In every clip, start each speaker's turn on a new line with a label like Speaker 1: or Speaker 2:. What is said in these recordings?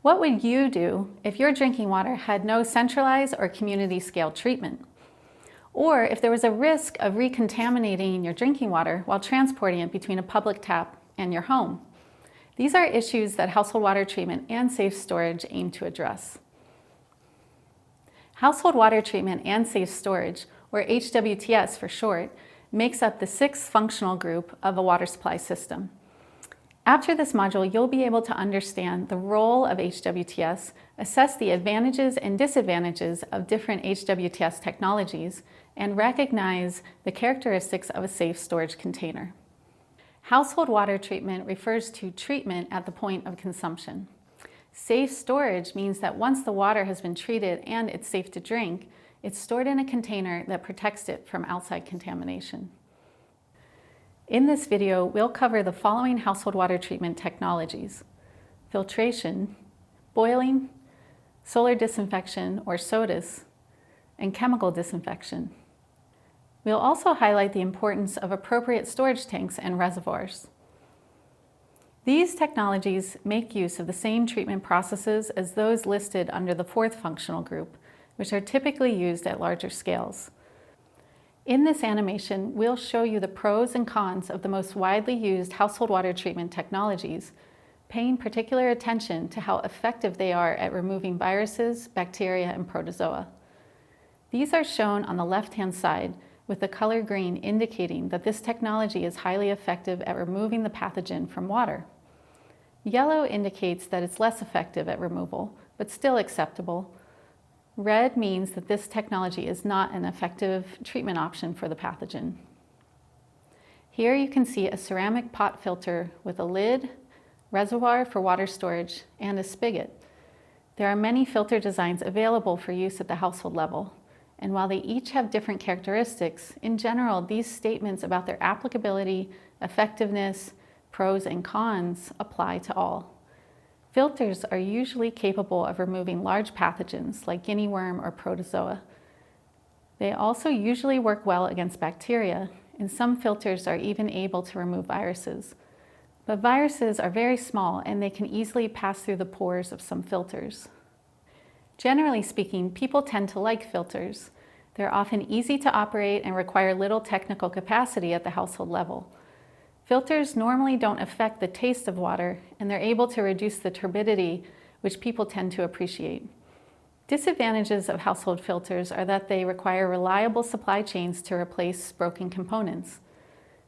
Speaker 1: What would you do if your drinking water had no centralized or community scale treatment? Or if there was a risk of recontaminating your drinking water while transporting it between a public tap and your home? These are issues that household water treatment and safe storage aim to address. Household water treatment and safe storage, or HWTS for short, makes up the sixth functional group of a water supply system. After this module, you'll be able to understand the role of HWTS, assess the advantages and disadvantages of different HWTS technologies, and recognize the characteristics of a safe storage container. Household water treatment refers to treatment at the point of consumption. Safe storage means that once the water has been treated and it's safe to drink, it's stored in a container that protects it from outside contamination. In this video, we'll cover the following household water treatment technologies: filtration, boiling, solar disinfection or SODIS, and chemical disinfection. We'll also highlight the importance of appropriate storage tanks and reservoirs. These technologies make use of the same treatment processes as those listed under the fourth functional group, which are typically used at larger scales. In this animation, we'll show you the pros and cons of the most widely used household water treatment technologies, paying particular attention to how effective they are at removing viruses, bacteria, and protozoa. These are shown on the left-hand side, with the color green indicating that this technology is highly effective at removing the pathogen from water. Yellow indicates that it's less effective at removal, but still acceptable. Red means that this technology is not an effective treatment option for the pathogen. Here you can see a ceramic pot filter with a lid, reservoir for water storage, and a spigot. There are many filter designs available for use at the household level, and while they each have different characteristics, in general, these statements about their applicability, effectiveness, pros and cons apply to all. Filters are usually capable of removing large pathogens like guinea worm or protozoa. They also usually work well against bacteria, and some filters are even able to remove viruses. But viruses are very small and they can easily pass through the pores of some filters. Generally speaking, people tend to like filters. They're often easy to operate and require little technical capacity at the household level. Filters normally don't affect the taste of water, and they're able to reduce the turbidity, which people tend to appreciate. Disadvantages of household filters are that they require reliable supply chains to replace broken components.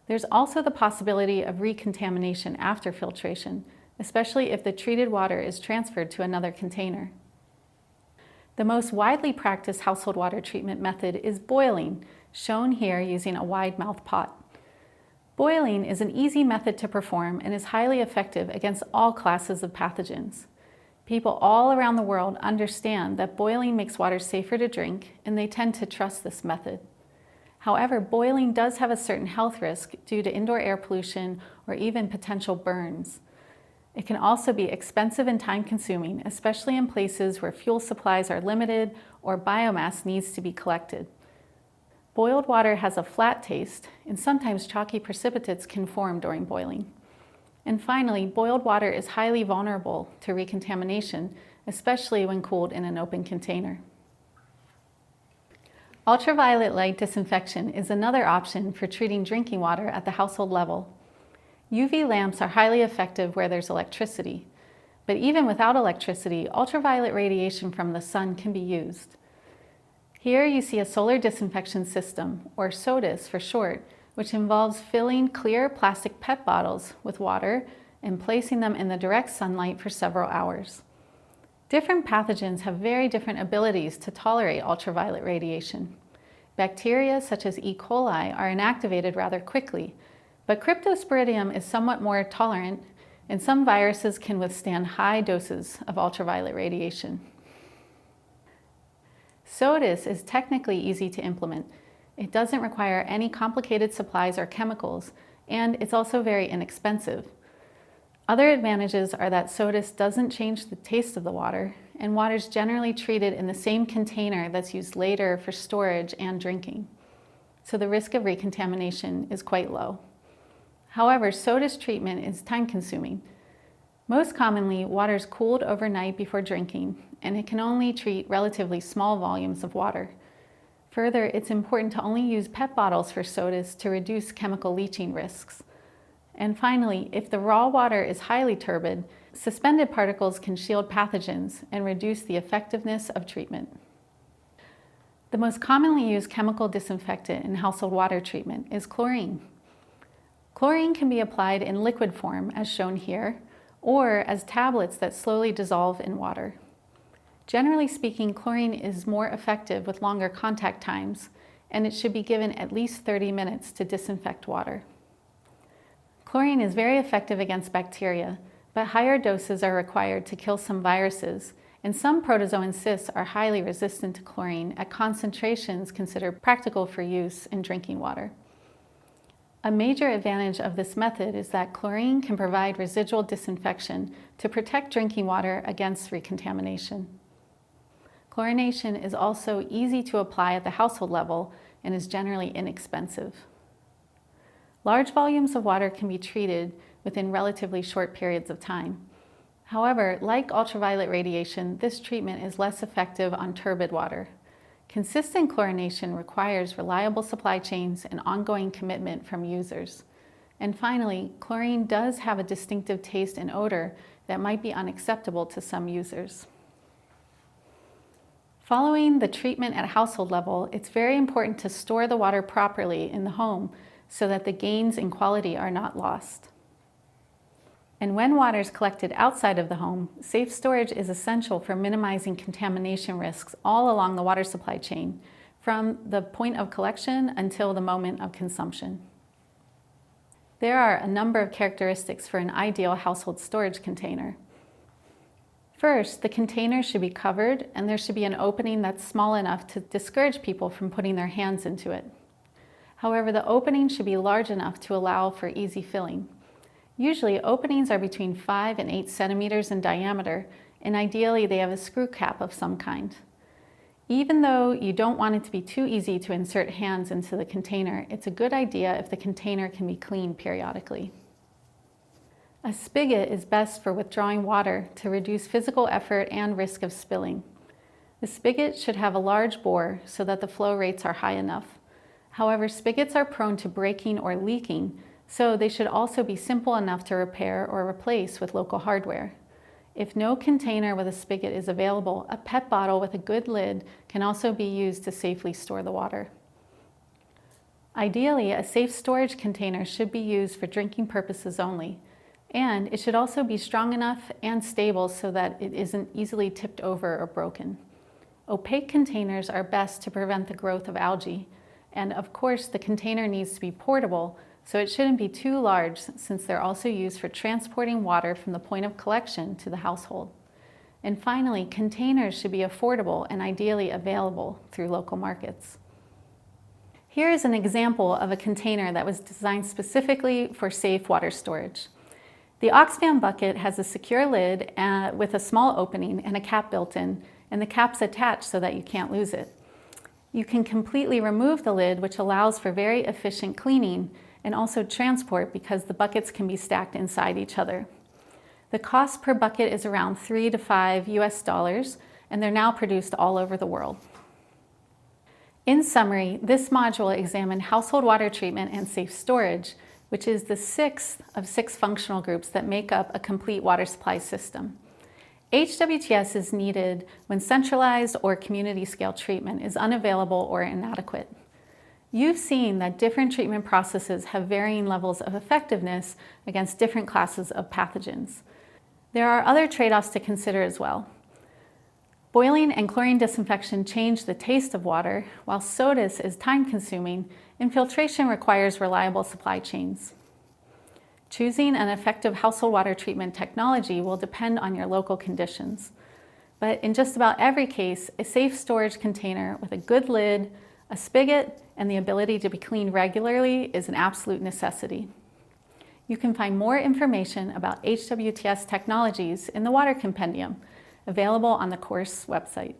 Speaker 1: There's also the possibility of recontamination after filtration, especially if the treated water is transferred to another container. The most widely practiced household water treatment method is boiling, shown here using a wide-mouth pot. Boiling is an easy method to perform and is highly effective against all classes of pathogens. People all around the world understand that boiling makes water safer to drink, and they tend to trust this method. However, boiling does have a certain health risk due to indoor air pollution or even potential burns. It can also be expensive and time-consuming, especially in places where fuel supplies are limited or biomass needs to be collected. Boiled water has a flat taste, and sometimes chalky precipitates can form during boiling. And finally, boiled water is highly vulnerable to recontamination, especially when cooled in an open container. Ultraviolet light disinfection is another option for treating drinking water at the household level. UV lamps are highly effective where there's electricity, but even without electricity, ultraviolet radiation from the sun can be used. Here you see a solar disinfection system, or SODIS for short, which involves filling clear plastic PET bottles with water and placing them in the direct sunlight for several hours. Different pathogens have very different abilities to tolerate ultraviolet radiation. Bacteria such as E. coli are inactivated rather quickly, but Cryptosporidium is somewhat more tolerant, and some viruses can withstand high doses of ultraviolet radiation. SODIS is technically easy to implement. It doesn't require any complicated supplies or chemicals, and it's also very inexpensive. Other advantages are that SODIS doesn't change the taste of the water, and water is generally treated in the same container that's used later for storage and drinking. So the risk of recontamination is quite low. However, SODIS treatment is time-consuming. Most commonly, water is cooled overnight before drinking, and it can only treat relatively small volumes of water. Further, it's important to only use PET bottles for sodas to reduce chemical leaching risks. And finally, if the raw water is highly turbid, suspended particles can shield pathogens and reduce the effectiveness of treatment. The most commonly used chemical disinfectant in household water treatment is chlorine. Chlorine can be applied in liquid form, as shown here, or as tablets that slowly dissolve in water. Generally speaking, chlorine is more effective with longer contact times, and it should be given at least 30 minutes to disinfect water. Chlorine is very effective against bacteria, but higher doses are required to kill some viruses, and some protozoan cysts are highly resistant to chlorine at concentrations considered practical for use in drinking water. A major advantage of this method is that chlorine can provide residual disinfection to protect drinking water against recontamination. Chlorination is also easy to apply at the household level and is generally inexpensive. Large volumes of water can be treated within relatively short periods of time. However, like ultraviolet radiation, this treatment is less effective on turbid water. Consistent chlorination requires reliable supply chains and ongoing commitment from users. And finally, chlorine does have a distinctive taste and odor that might be unacceptable to some users. Following the treatment at household level, it's very important to store the water properly in the home so that the gains in quality are not lost. And when water is collected outside of the home, safe storage is essential for minimizing contamination risks all along the water supply chain, from the point of collection until the moment of consumption. There are a number of characteristics for an ideal household storage container. First, the container should be covered, and there should be an opening that's small enough to discourage people from putting their hands into it. However, the opening should be large enough to allow for easy filling. Usually, openings are between 5 and 8 centimeters in diameter, and ideally they have a screw cap of some kind. Even though you don't want it to be too easy to insert hands into the container, it's a good idea if the container can be cleaned periodically. A spigot is best for withdrawing water to reduce physical effort and risk of spilling. The spigot should have a large bore so that the flow rates are high enough. However, spigots are prone to breaking or leaking, so they should also be simple enough to repair or replace with local hardware. If no container with a spigot is available, a PET bottle with a good lid can also be used to safely store the water. Ideally, a safe storage container should be used for drinking purposes only, and it should also be strong enough and stable so that it isn't easily tipped over or broken. Opaque containers are best to prevent the growth of algae, and of course the container needs to be portable, so it shouldn't be too large since they're also used for transporting water from the point of collection to the household. And finally, containers should be affordable and ideally available through local markets. Here is an example of a container that was designed specifically for safe water storage. The Oxfam bucket has a secure lid with a small opening and a cap built in, and the cap's attached so that you can't lose it. You can completely remove the lid, which allows for very efficient cleaning and also transport because the buckets can be stacked inside each other. The cost per bucket is around $3 to $5 US, and they're now produced all over the world. In summary, this module examined household water treatment and safe storage, which is the 6th of 6 functional groups that make up a complete water supply system. HWTS is needed when centralized or community scale treatment is unavailable or inadequate. You've seen that different treatment processes have varying levels of effectiveness against different classes of pathogens. There are other trade-offs to consider as well. Boiling and chlorine disinfection change the taste of water, while SOTUS is time-consuming, and filtration requires reliable supply chains. Choosing an effective household water treatment technology will depend on your local conditions. But in just about every case, a safe storage container with a good lid, a spigot, and the ability to be cleaned regularly is an absolute necessity. You can find more information about HWTS technologies in the Water Compendium, available on the course website.